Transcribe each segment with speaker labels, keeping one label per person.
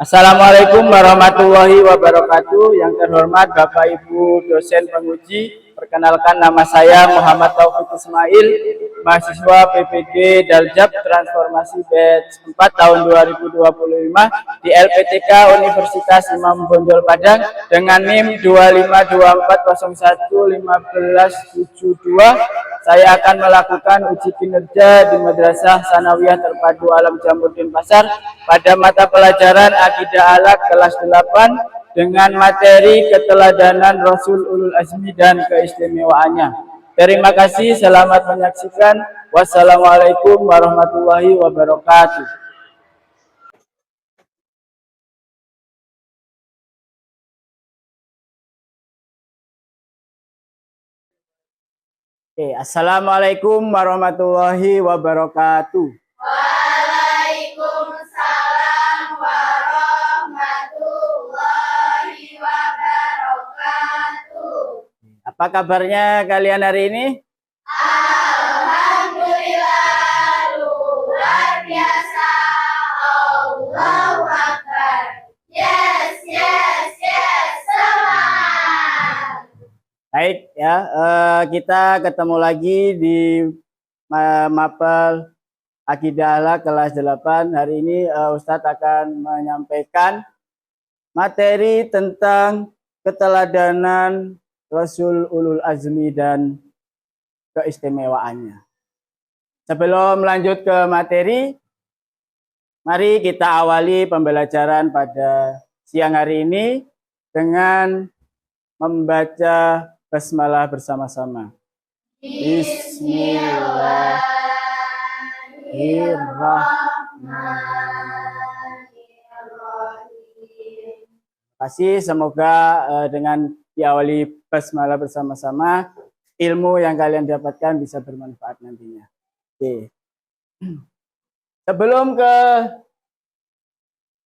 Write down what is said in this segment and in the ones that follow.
Speaker 1: Assalamualaikum warahmatullahi wabarakatuh. Yang terhormat Bapak Ibu dosen penguji, perkenalkan nama saya Muhammad Taufik Ismail, mahasiswa PPG Daljab Transformasi Batch 4 tahun 2025 di LPTK Universitas Imam Bonjol Padang dengan NIM 2524011572. Saya akan melakukan uji kinerja di Madrasah Sanawiyah Terpadu Alam Jamuddin Pasar pada mata pelajaran Akidah Akhlak kelas 8 dengan materi keteladanan Rasul Ulul Azmi dan keistimewaannya. Terima kasih, selamat menyaksikan. Wassalamualaikum warahmatullahi wabarakatuh. Assalamualaikum warahmatullahi wabarakatuh.
Speaker 2: Waalaikumsalam warahmatullahi wabarakatuh.
Speaker 1: Apa kabarnya kalian hari ini?
Speaker 2: Alhamdulillah, luar biasa. Allahu Akbar. Yes, yes, yes, semangat.
Speaker 1: Baik ya, kita ketemu lagi di mapel Akidah Akhlak kelas 8. Hari ini Ustadz akan menyampaikan materi tentang keteladanan Rasul Ulul Azmi dan keistimewaannya. Sebelum lanjut ke materi, mari kita awali pembelajaran pada siang hari ini dengan membaca basmalah bersama-sama.
Speaker 2: Bismillahirrahmanirrahim.
Speaker 1: Terima kasih, semoga dengan diawali basmalah bersama-sama, ilmu yang kalian dapatkan bisa bermanfaat nantinya. Oke. Sebelum ke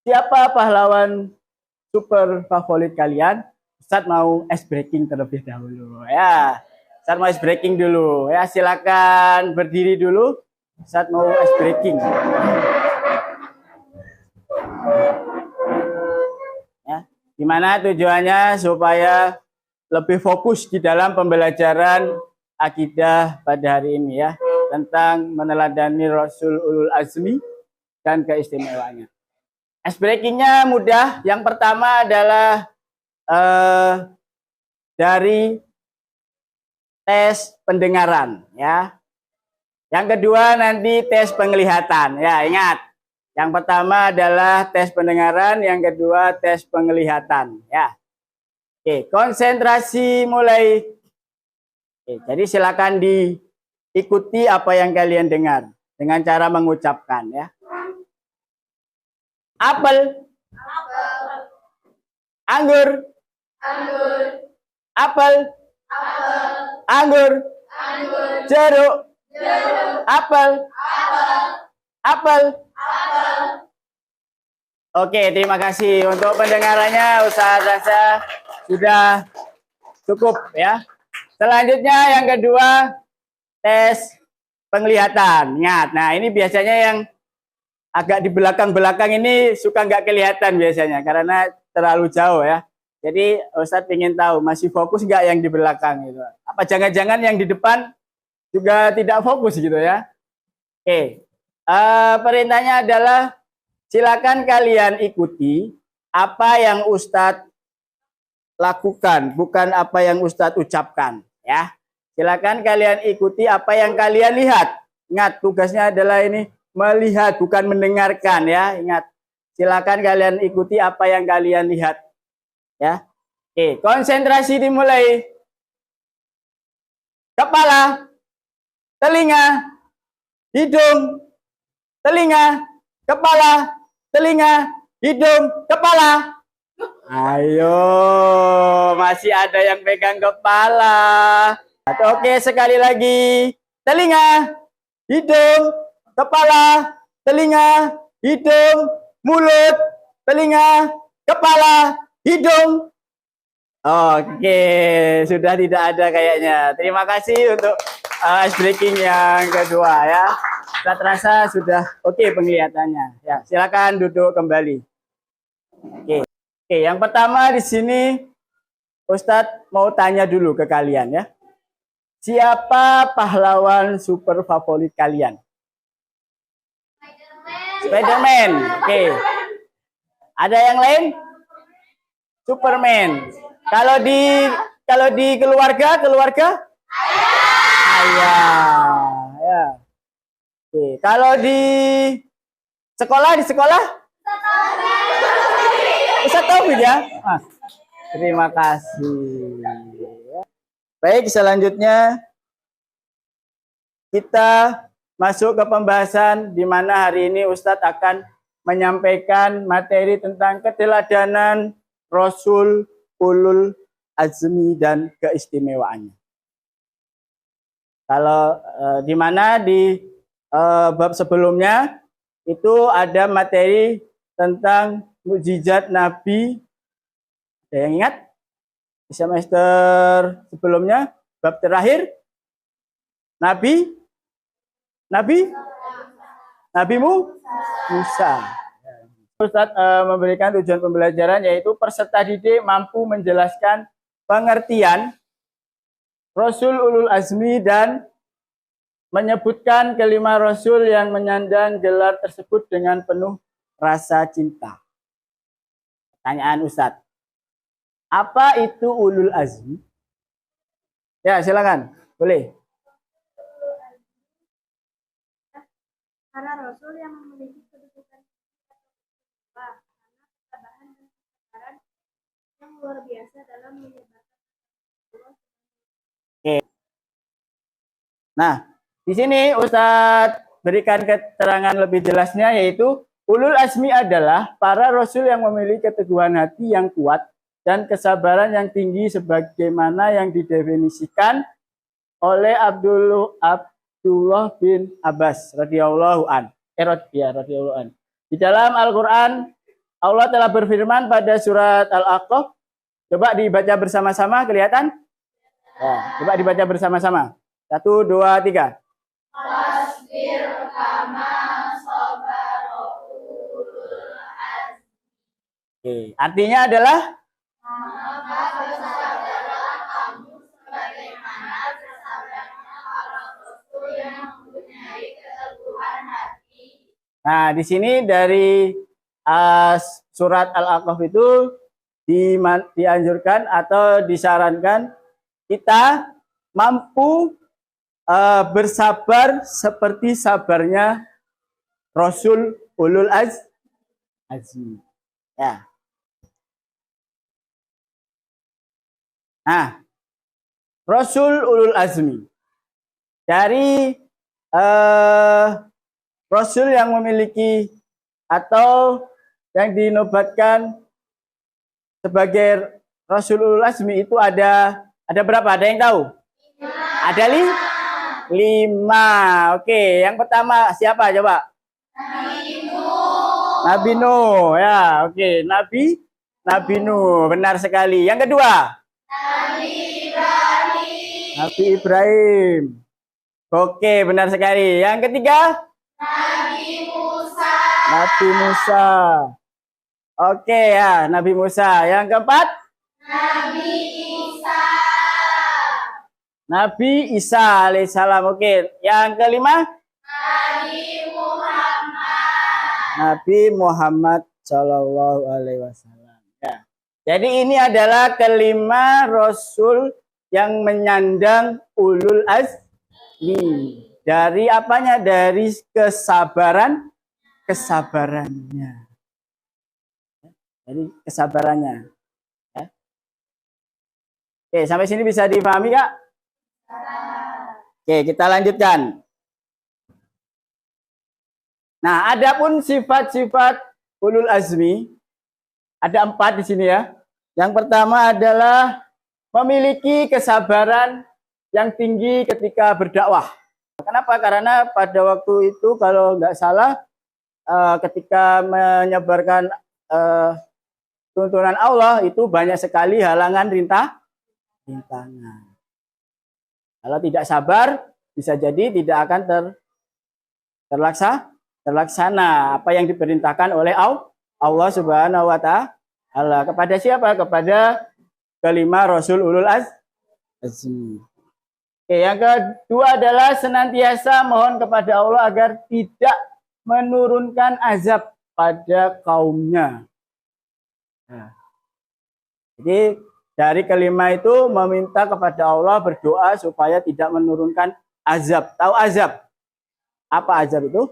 Speaker 1: siapa pahlawan super favorit kalian, Ustadz mau ice breaking terlebih dahulu ya. Ustadz mau ice breaking dulu ya, silakan berdiri dulu. Ustadz mau ice breaking. Ya, gimana tujuannya supaya lebih fokus di dalam pembelajaran akidah pada hari ini ya, tentang meneladani Rasul Ulul Azmi dan keistimewaannya. Ice breakingnya mudah. Yang pertama adalah dari tes pendengaran ya. Yang kedua nanti tes penglihatan ya, ingat. Yang pertama adalah tes pendengaran, yang kedua tes penglihatan ya. Oke, konsentrasi mulai. Oke, jadi silakan diikuti apa yang kalian dengar dengan cara mengucapkan ya. Apel, anggur, apel, anggur, jeruk, apel, Oke, terima kasih untuk pendengarannya. Ustaz rasa sudah cukup ya. Selanjutnya yang kedua, tes penglihatan. Ingat, nah ini biasanya yang agak di belakang-belakang ini suka nggak kelihatan biasanya karena terlalu jauh ya. Jadi Ustadz ingin tahu masih fokus nggak yang di belakang gitu. Apa jangan-jangan yang di depan juga tidak fokus gitu ya. Oke, perintahnya adalah silakan kalian ikuti apa yang Ustadz lakukan, bukan apa yang Ustadz ucapkan ya. Silakan kalian ikuti apa yang kalian lihat. Ingat, tugasnya adalah ini melihat, bukan mendengarkan ya. Ingat, silakan kalian ikuti apa yang kalian lihat ya. Oke, konsentrasi dimulai. Kepala, telinga, hidung, telinga, kepala, telinga, hidung, kepala. Ayo, masih ada yang pegang kepala. Oke, sekali lagi. Telinga, hidung, kepala, telinga, hidung, mulut, telinga, kepala, hidung. Oke, sudah tidak ada kayaknya. Terima kasih untuk ice breaking yang kedua ya. Saya terasa sudah oke penglihatannya. Ya, silakan duduk kembali. Oke. Oke, yang pertama di sini Ustadz mau tanya dulu ke kalian ya. Siapa pahlawan super favorit kalian? Spiderman. Oke. Ada yang lain? Superman. Kalau di keluarga ayah. Ya. Oke. Kalau di sekolah Ustaz Taufik ya. Terima kasih. Baik, selanjutnya kita masuk ke pembahasan di mana hari ini Ustadz akan menyampaikan materi tentang keteladanan Rasul Ulul Azmi dan keistimewaannya. Kalau di mana di bab sebelumnya itu ada materi tentang mukjizat Nabi. Ada yang ingat? Di semester sebelumnya bab terakhir Nabi Musa. Ustadz memberikan tujuan pembelajaran yaitu peserta didik mampu menjelaskan pengertian Rasul Ulul Azmi dan menyebutkan kelima Rasul yang menyandang gelar tersebut dengan penuh rasa cinta. Pertanyaan Ustadz, apa itu Ulul Azmi? Ya, silakan. Boleh.
Speaker 2: Para Rasul yang memiliki kedudukan karena ketabahan dan kesabaran yang luar biasa dalam menyebarkan Allah.
Speaker 1: Oke. Nah, di sini Ustadz berikan keterangan lebih jelasnya yaitu Ulul Azmi adalah para Rasul yang memiliki keteguhan hati yang kuat dan kesabaran yang tinggi sebagaimana yang didefinisikan oleh Abdullah bin Abbas radhiyallahu an. Radhiyallahu an. Di dalam Al-Qur'an Allah telah berfirman pada surat Al-Aqaf. Coba dibaca bersama-sama, kelihatan? Ya, coba dibaca bersama-sama. 1, 2, 3.
Speaker 2: Wasbir kama sabara ulul azmi.
Speaker 1: Oke, artinya adalah
Speaker 2: Maka bersabarlah kamu sebagaimana bersabarnya para Rasul yang mempunyai keteguhan hati.
Speaker 1: nah, di sini dari surat Al-Aqaf itu dianjurkan atau disarankan kita mampu bersabar seperti sabarnya Rasul Ulul Azmi. Ya. Nah, Rasul Ulul Azmi dari Rasul yang memiliki atau yang dinobatkan sebagai Rasul Ulul Azmi itu ada berapa? Ada yang tahu? 5. Ada 5. Oke, yang pertama siapa coba? Nabi Nuh. Ya, oke. Nabi Nuh, benar sekali. Yang kedua? Nabi Ibrahim. Oke, benar sekali. Yang ketiga? Nabi Musa. Oke ya, Nabi Musa. Yang keempat? Nabi Isa alaihissalam. Oke. Yang kelima? Nabi Muhammad Shallallahu Alaihi Wasallam. Ya. Jadi ini adalah kelima Rasul yang menyandang Ulul Azmi. Dari apanya? Dari kesabarannya. Jadi kesabarannya. Ya. Oke, sampai sini bisa dipahami, Kak? Oke, kita lanjutkan. Nah, adapun sifat-sifat Ulul Azmi ada 4 di sini ya. Yang pertama adalah memiliki kesabaran yang tinggi ketika berdakwah. Kenapa? Karena pada waktu itu kalau nggak salah ketika menyebarkan tuntunan Allah itu banyak sekali halangan rintangan. Kalau tidak sabar bisa jadi tidak akan terlaksana apa yang diperintahkan oleh Allah Subhanahu wa Allah. Kepada siapa? Kepada kelima Rasul Ulul Azmi. Oke, yang kedua adalah senantiasa mohon kepada Allah agar tidak menurunkan azab pada kaumnya. Nah, jadi dari kelima itu meminta kepada Allah, berdoa supaya tidak menurunkan azab. Tahu azab? Apa azab itu?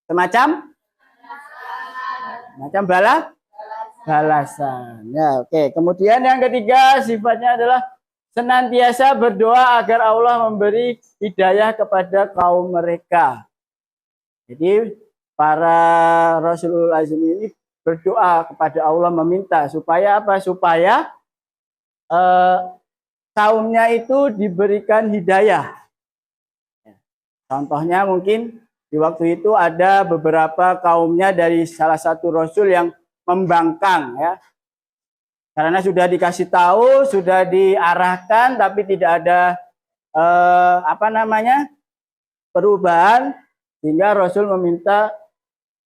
Speaker 1: Semacam balasan. Ya, oke. Kemudian yang ketiga sifatnya adalah senantiasa berdoa agar Allah memberi hidayah kepada kaum mereka. Jadi para Rasulul Azmi ini berdoa kepada Allah, meminta supaya apa? Supaya kaumnya itu diberikan hidayah. Contohnya mungkin di waktu itu ada beberapa kaumnya dari salah satu Rasul yang membangkang, ya. Karena sudah dikasih tahu, sudah diarahkan, tapi tidak ada perubahan, sehingga Rasul meminta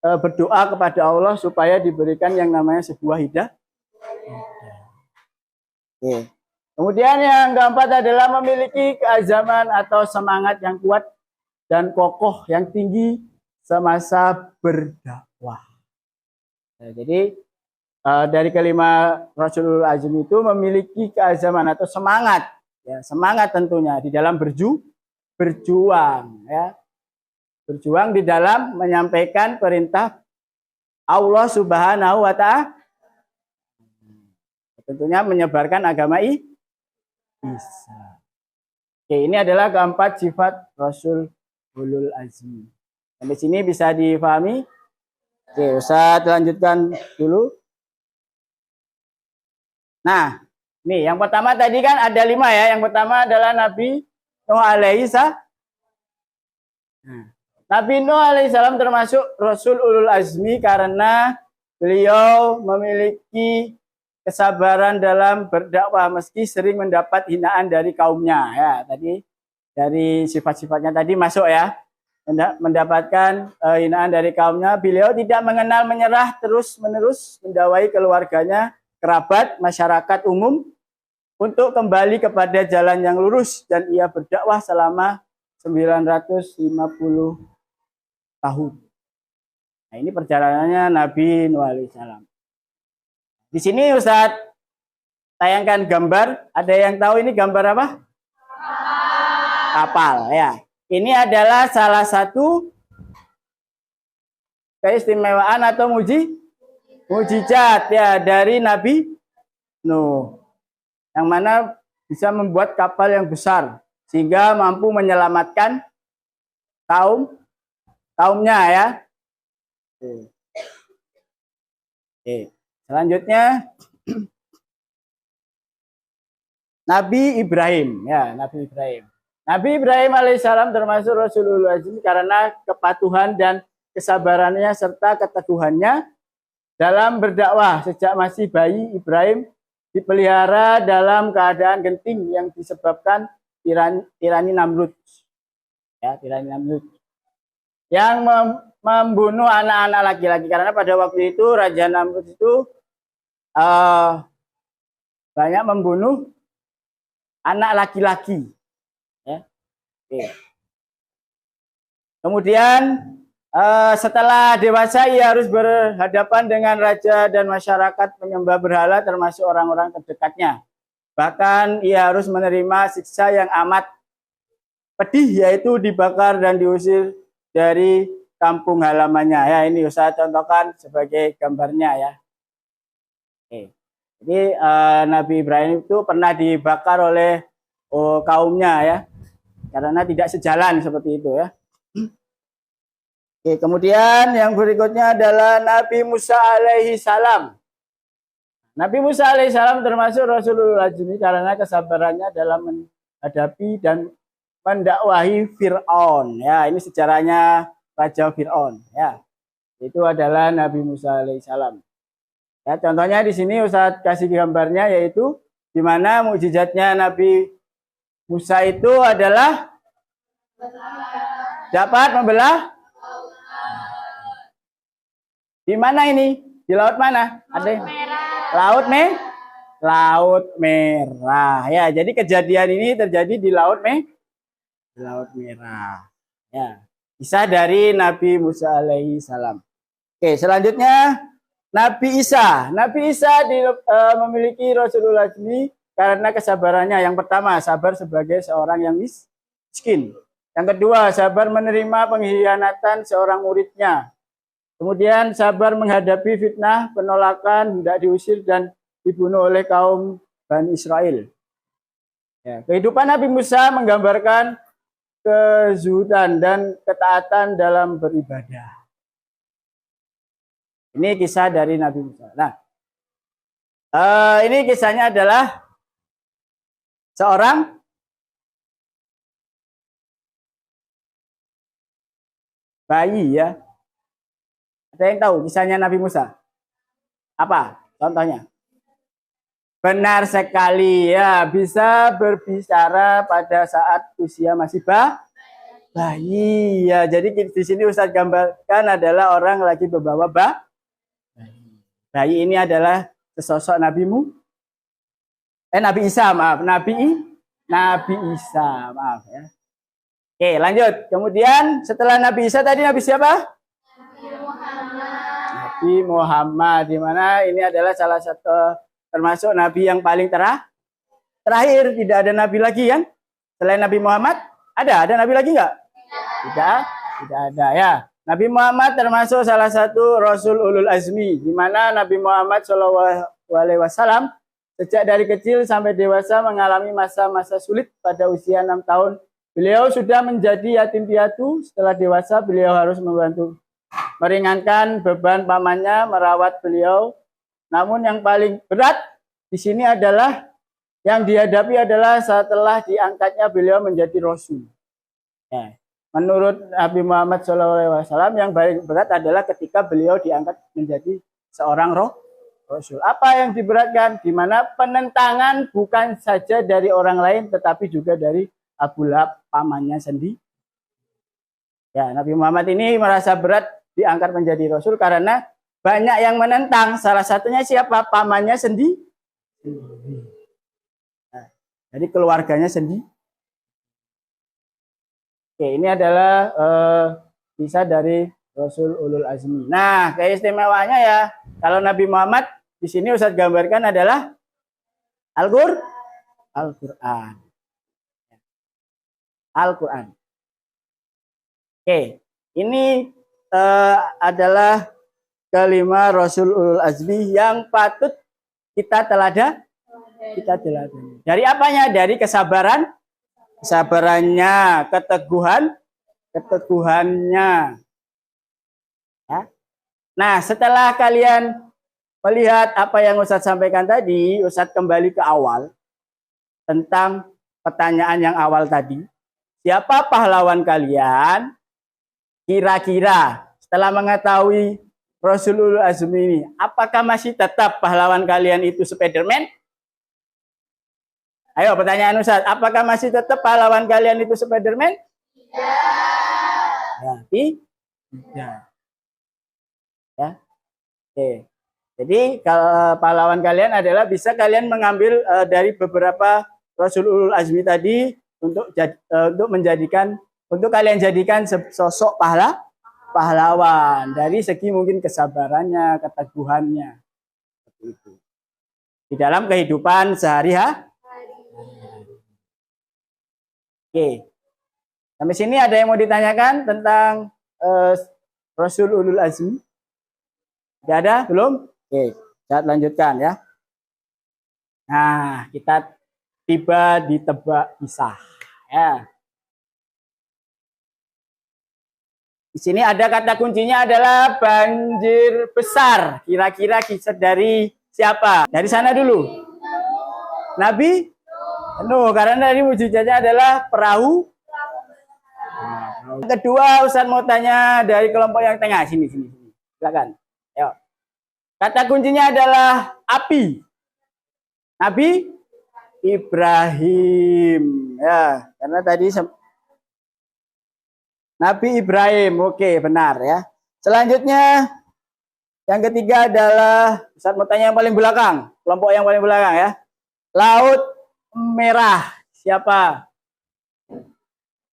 Speaker 1: berdoa kepada Allah supaya diberikan yang namanya sebuah hidayah. Oke. Kemudian yang keempat adalah memiliki keazaman atau semangat yang kuat dan kokoh yang tinggi semasa berdakwah. Nah, jadi dari kelima Rasulul Azmi itu memiliki keazaman atau semangat, ya, semangat tentunya di dalam berjuang, ya, berjuang di dalam menyampaikan perintah Allah Subhanahu wa Ta'ala, tentunya menyebarkan agama Islam. Oke, ini adalah keempat sifat Rasul Ulul Azmi. Sampai sini bisa difahami? Oke, Ustaz lanjutkan dulu. Nah, nih yang pertama tadi kan ada 5 ya. Yang pertama adalah Nabi Nuh alaihi salam. Nabi Nuh alaihi salam termasuk Rasul Ulul Azmi karena beliau memiliki kesabaran dalam berdakwah meski sering mendapat hinaan dari kaumnya. Ya, tadi dari sifat-sifatnya tadi masuk ya. Mendapatkan hinaan dari kaumnya, beliau tidak mengenal menyerah, terus-menerus mendakwai keluarganya, kerabat, masyarakat umum untuk kembali kepada jalan yang lurus, dan ia berdakwah selama 950 tahun. Nah, ini perjalanannya Nabi Nuh alaihissalam. Di sini Ustaz tayangkan gambar. Ada yang tahu ini gambar apa? Kapal, ya. Ini adalah salah satu keistimewaan atau mujizat ya dari Nabi Nuh, yang mana bisa membuat kapal yang besar sehingga mampu menyelamatkan kaumnya ya. Oke. Selanjutnya Nabi Ibrahim, ya, Nabi Ibrahim. Nabi Ibrahim alaihissalam termasuk Rasulullah Azmi karena kepatuhan dan kesabarannya serta keteguhannya dalam berdakwah. Sejak masih bayi, Ibrahim dipelihara dalam keadaan genting yang disebabkan tirani Namrud. Ya, tirani Namrud. Yang membunuh anak-anak laki-laki, karena pada waktu itu Raja Namrud itu banyak membunuh anak laki-laki. Ya. Oke. Kemudian setelah dewasa ia harus berhadapan dengan raja dan masyarakat penyembah berhala termasuk orang-orang terdekatnya. Bahkan ia harus menerima siksa yang amat pedih, yaitu dibakar dan diusir dari kampung halamannya. Ya, ini Ustaz contohkan sebagai gambarnya ya. Oke. Jadi Nabi Ibrahim itu pernah dibakar oleh kaumnya ya, karena tidak sejalan seperti itu ya. Oke, kemudian yang berikutnya adalah Nabi Musa alaihi salam. Nabi Musa alaihi salam termasuk Rasulullah Azmi karena kesabarannya dalam menghadapi dan mendakwahi Fir'aun. Ya, ini sejarahnya Raja Fir'aun. Ya, itu adalah Nabi Musa alaihi salam. Ya, contohnya di sini Ustaz kasih gambarnya, yaitu di mana mukjizatnya Nabi Musa itu adalah dapat membelah. Di mana ini? Di laut mana? Ada yang? Laut Merah. Ya, jadi kejadian ini terjadi di Laut Merah. Ya. Kisah dari Nabi Musa alaihi salam. Oke, selanjutnya Nabi Isa. Nabi Isa memiliki Rasulul Azmi karena kesabarannya. Yang pertama, sabar sebagai seorang yang miskin. Yang kedua, sabar menerima pengkhianatan seorang muridnya. Kemudian sabar menghadapi fitnah, penolakan, hendak diusir dan dibunuh oleh kaum Bani Israel. Ya, kehidupan Nabi Musa menggambarkan kezuhudan dan ketaatan dalam beribadah. Ini kisah dari Nabi Musa. Nah, ini kisahnya adalah seorang bayi ya. Ada yang tahu kisahnya Nabi Musa? Apa contohnya? Benar sekali ya, bisa berbicara pada saat usia masih bayi ya. Jadi di sini Ustadz gambarkan adalah orang lagi membawa bayi. Bayi ini adalah sesosok Nabi Isa, maaf. Nabi Isa, maaf ya. Oke, lanjut. Kemudian setelah Nabi Isa tadi Nabi siapa? Nabi Muhammad, di mana ini adalah salah satu termasuk Nabi yang paling terakhir. Tidak ada Nabi lagi kan? Selain Nabi Muhammad, ada Nabi lagi nggak? Tidak ada ya. Nabi Muhammad termasuk salah satu Rasul Ulul Azmi, di mana Nabi Muhammad SAW sejak dari kecil sampai dewasa mengalami masa-masa sulit. Pada usia 6 tahun, beliau sudah menjadi yatim piatu. Setelah dewasa, beliau harus membantu meringankan beban pamannya merawat beliau. Namun yang paling berat di sini adalah yang dihadapi adalah setelah diangkatnya beliau menjadi Rasul. Ya. Menurut Nabi Muhammad SAW yang paling berat adalah ketika beliau diangkat menjadi seorang Rasul. Apa yang diberatkan? Di mana penentangan bukan saja dari orang lain tetapi juga dari Abu Lahab, pamannya sendiri. Ya, Nabi Muhammad ini merasa berat diangkat menjadi Rasul karena banyak yang menentang. Salah satunya siapa? Pamannya sendiri. Nah, jadi keluarganya sendiri. Oke, ini adalah kisah dari Rasul Ulul Azmi. Nah, keistimewaannya ya, kalau Nabi Muhammad di sini Ustadz gambarkan adalah Al-Quran. Al-Quran. Oke, ini adalah kelima Rasul Ulul Azmi yang patut kita teladani. Dari apanya? Dari kesabarannya, keteguhannya. Ya. Nah, setelah kalian melihat apa yang Ustadz sampaikan tadi, Ustadz kembali ke awal tentang pertanyaan yang awal tadi. Siapa pahlawan kalian? Kira-kira setelah mengetahui Rasulul Azmi ini, apakah masih tetap pahlawan kalian itu Spiderman? Ayo pertanyaan Ustaz, apakah masih tetap pahlawan kalian itu Spiderman? Tidak. Tidak. Ya. Oke. Jadi kalau pahlawan kalian adalah bisa kalian mengambil dari beberapa Rasulul Azmi tadi untuk kalian jadikan sosok pahlawan dari segi mungkin kesabarannya, keteguhannya, seperti itu di dalam kehidupan sehari-hari. Oke, sampai sini ada yang mau ditanyakan tentang Rasul Ulul Azmi? Tidak ada? Belum? Oke, saya lanjutkan ya. Nah, kita tiba di Tebak Kisah ya. Di sini ada kata kuncinya adalah banjir besar. Kira-kira kisah dari siapa? Dari sana dulu. Nabi Nuh, karena dari mujizatnya adalah perahu. Kedua, Ustaz mau tanya dari kelompok yang tengah. Sini. Silakan. Yuk. Kata kuncinya adalah api. Nabi Ibrahim. Ya, karena tadi Nabi Ibrahim, oke benar ya. Selanjutnya Yang ketiga adalah, Ustaz mau tanya yang paling belakang, kelompok yang paling belakang ya. Laut Merah. Siapa?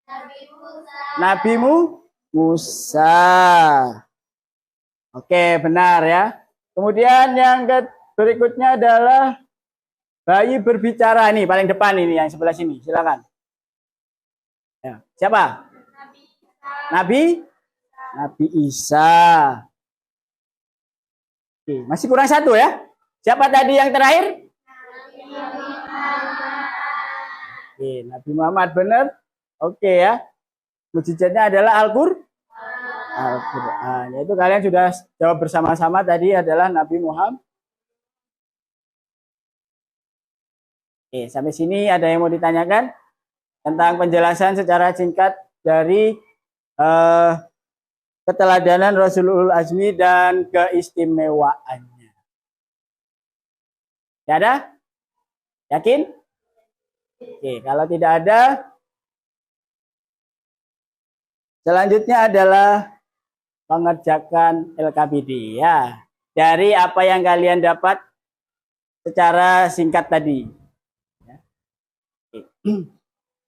Speaker 2: Nabi Musa.
Speaker 1: Nabi Musa. Oke, benar ya. Kemudian yang berikutnya adalah bayi berbicara nih, paling depan ini yang sebelah sini. Silakan. Ya. Siapa?
Speaker 2: Nabi Isa.
Speaker 1: Nabi Isa. Oke, masih kurang satu ya. Siapa tadi yang terakhir?
Speaker 2: Nabi Muhammad.
Speaker 1: Oke, Nabi Muhammad benar. Oke ya. Mujizatnya adalah Al-Quran. Yaitu kalian sudah jawab bersama-sama tadi adalah Nabi Muhammad. Oke, sampai sini ada yang mau ditanyakan tentang penjelasan secara singkat dari keteladanan Rasulul Azmi dan keistimewaannya. Tidak ada? Yakin? Oke, kalau tidak ada, selanjutnya adalah mengerjakan LKPD ya. Dari apa yang kalian dapat secara singkat tadi.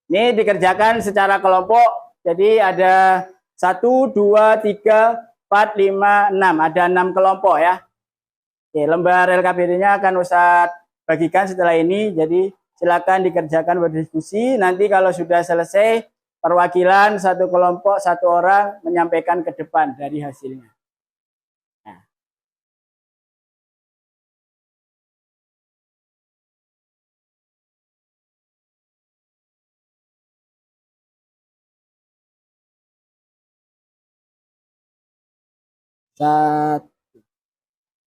Speaker 1: Ini dikerjakan secara kelompok. Jadi ada 1, 2, 3, 4, 5, 6. Ada 6 kelompok ya. Oke, lembar LKPD-nya akan Ustaz bagikan setelah ini. Jadi silakan dikerjakan berdiskusi. Nanti kalau sudah selesai, perwakilan satu kelompok, satu orang menyampaikan ke depan dari hasilnya. Nah.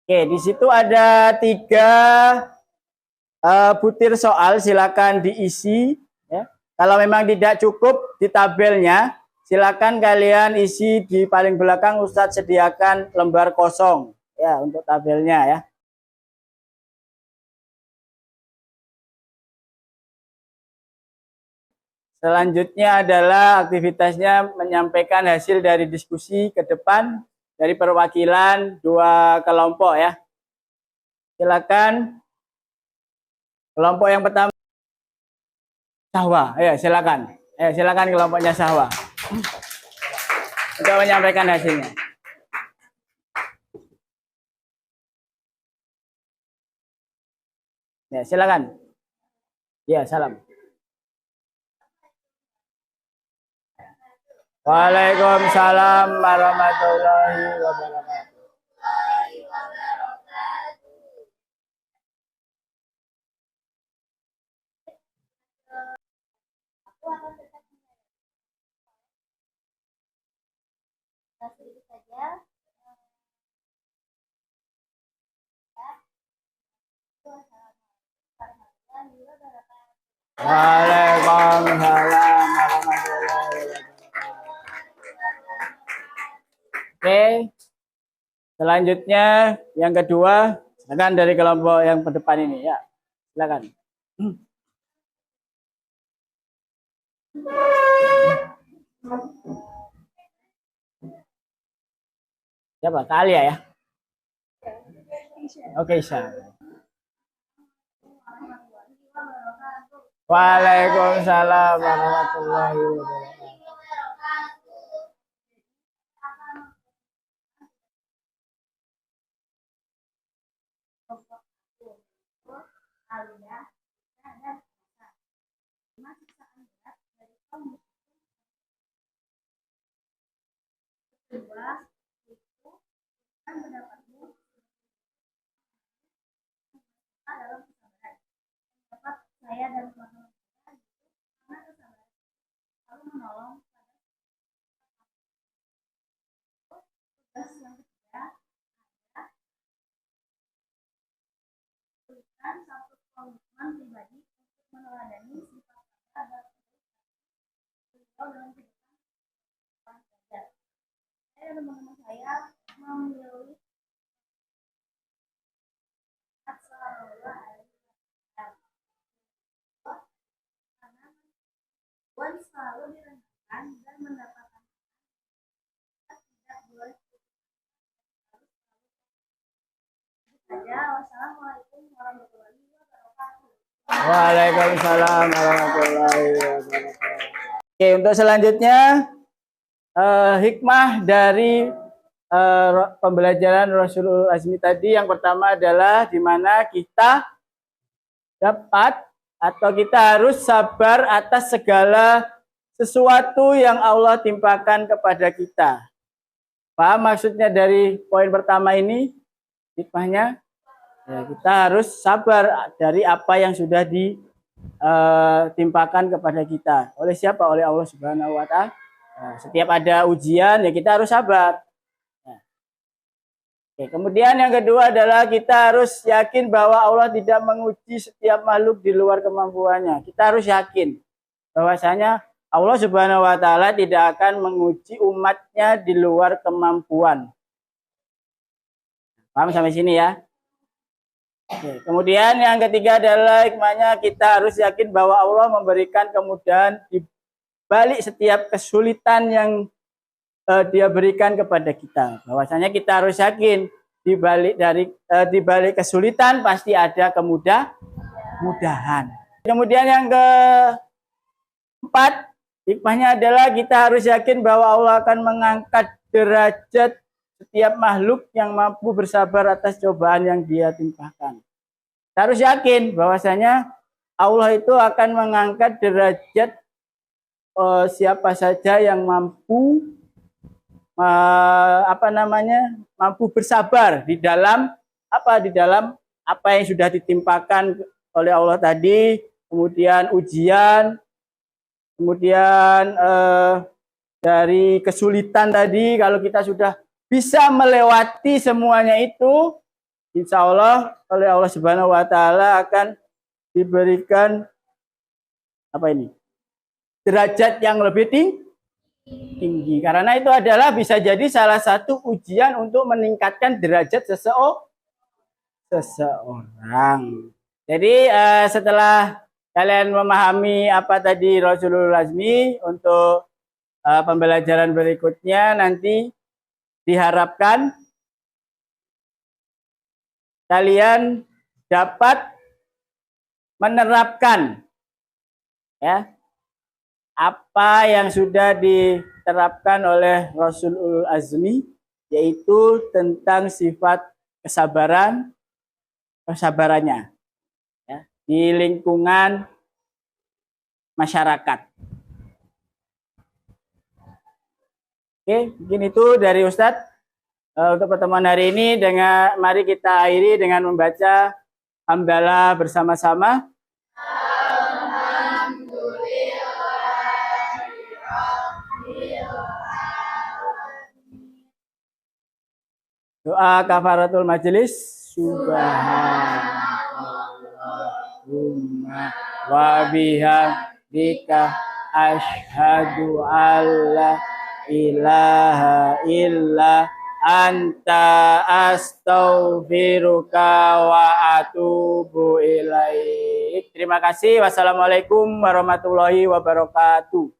Speaker 1: Oke, di situ ada 3 butir soal, silakan diisi. Ya. Kalau memang tidak cukup di tabelnya, silakan kalian isi di paling belakang. Ustadz sediakan lembar kosong ya untuk tabelnya ya. Selanjutnya adalah aktivitasnya menyampaikan hasil dari diskusi ke depan dari perwakilan 2 kelompok ya. Silakan. Kelompok yang pertama Sahwa, ayo silakan. Silakan kelompoknya Sahwa untuk menyampaikan hasilnya. Ya, silakan. Ya, salam. Waalaikumsalam warahmatullahi wabarakatuh.
Speaker 2: Sedikit saja.
Speaker 1: Waalaikumsalam warahmatullahi wabarakatuh. Oke. Selanjutnya yang kedua, silakan dari kelompok yang depan ini ya. Silakan. Siapa? Kak Alia ya? Oke, Syah. Waalaikumsalam warahmatullahi wabarakatuh.
Speaker 2: Pendapatmu dalam kesabaran. Dapat saya dan teman-teman saya karena kesabaran selalu menolong tugas yang ketiga adalah berikan satu komitmen pribadi untuk meneladani sifat sabar dan beliau dalam kehidupan belajar. Saya dan teman-teman saya memilih Puan selalu direndahkan dan mendapatkan tidak boleh Wassalamualaikum warahmatullahi wabarakatuh.
Speaker 1: Waalaikumsalam warahmatullahi wabarakatuh. Oke, untuk selanjutnya hikmah dari pembelajaran Rasulul Azmi tadi, yang pertama adalah di mana kita dapat atau kita harus sabar atas segala sesuatu yang Allah timpakan kepada kita. Paham maksudnya dari poin pertama ini? Hikmahnya, ya, kita harus sabar dari apa yang sudah ditimpakan kepada kita. Oleh siapa? Oleh Allah Subhanahu wa Ta'ala. Nah, setiap ada ujian ya kita harus sabar. Nah, oke. Kemudian yang kedua adalah kita harus yakin bahwa Allah tidak menguji setiap makhluk di luar kemampuannya. Kita harus yakin bahwasanya Allah Subhanahu wa Ta'ala tidak akan menguji umatnya di luar kemampuan. Paham sampai sini ya? Oke. Kemudian yang ketiga adalah hikmahnya kita harus yakin bahwa Allah memberikan kemudahan di balik setiap kesulitan yang dia berikan kepada kita. Bahwasanya kita harus yakin di balik kesulitan pasti ada kemudahan. Kemudian yang keempat, hikmahnya adalah kita harus yakin bahwa Allah akan mengangkat derajat setiap makhluk yang mampu bersabar atas cobaan yang dia timpakan. Kita harus yakin bahwasanya Allah itu akan mengangkat derajat siapa saja yang mampu mampu bersabar di dalam apa yang sudah ditimpakan oleh Allah tadi, kemudian ujian, kemudian dari kesulitan tadi. Kalau kita sudah bisa melewati semuanya itu, insya Allah oleh Allah Subhanahu wa Ta'ala akan diberikan derajat yang lebih tinggi. Karena itu adalah bisa jadi salah satu ujian untuk meningkatkan derajat seseorang. Jadi setelah kalian memahami apa tadi Rasulul Azmi, untuk pembelajaran berikutnya nanti diharapkan kalian dapat menerapkan ya apa yang sudah diterapkan oleh Rasulul Azmi, yaitu tentang sifat kesabarannya ya, di lingkungan masyarakat. Oke, mungkin itu dari Ustadz untuk pertemuan hari ini. Mari kita akhiri dengan membaca hamdalah bersama-sama. Doa kafaratul majelis. Subhanallahumma wa bihamdika asyhadu alla ilaha illa anta astaghfiruka wa atubu ilaik. Terima kasih. Wassalamualaikum warahmatullahi wabarakatuh.